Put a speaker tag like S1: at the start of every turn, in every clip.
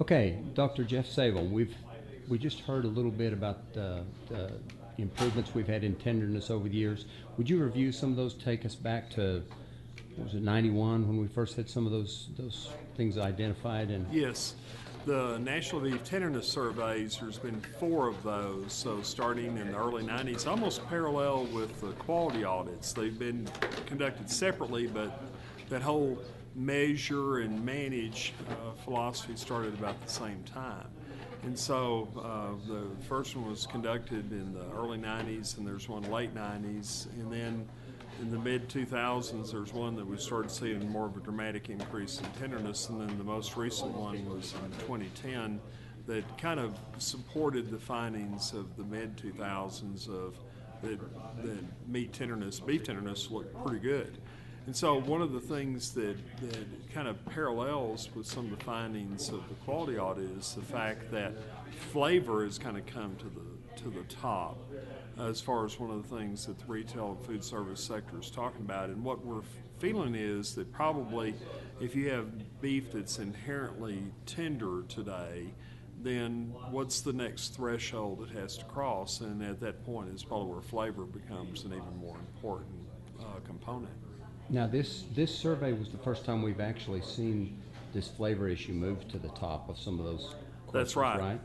S1: Okay, Dr. Jeff Sable, we just heard a little bit about the improvements we've had in tenderness over the years. Would you review some of those? Take us back to, what was it, 91 when we first had some of those things identified? And
S2: Yes, the National Beef Tenderness Surveys, there's been four of those. So starting in the early 90s, almost parallel with the quality audits. They've been conducted separately, but that whole measure and manage philosophy started about the same time. And so the first one was conducted in the early 90s, and there's one late 90s, and then in the mid 2000s, there's one that we started seeing more of a dramatic increase in tenderness, and then the most recent one was in 2010 that kind of supported the findings of the mid 2000s of that meat tenderness, beef tenderness looked pretty good. And so one of the things that kind of parallels with some of the findings of the quality audit is the fact that flavor has kind of come to the top as far as one of the things that the retail and food service sector is talking about. And what we're feeling is that probably if you have beef that's inherently tender today, then what's the next threshold it has to cross? And at that point is probably where flavor becomes an even more important component.
S1: now this survey was the first time we've actually seen this flavor issue move to the top of some of those
S2: That's
S1: questions,
S2: right.
S1: right?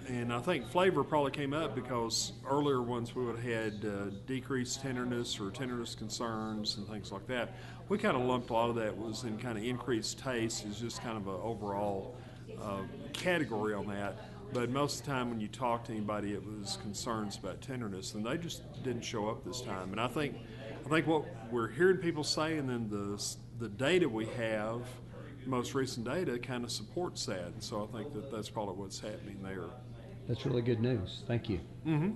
S2: And I think flavor probably came up because earlier ones we would have had decreased tenderness or tenderness concerns and things like that. We kind of lumped a lot of that was in kind of increased taste is just kind of an overall category on that. But most of the time when you talk to anybody, it was concerns about tenderness, and they just didn't show up this time. And I think what we're hearing people say, and then the data we have, most recent data, kind of supports that. And so I think that that's probably what's happening there.
S1: That's really good news. Thank you.
S2: Mm-hmm.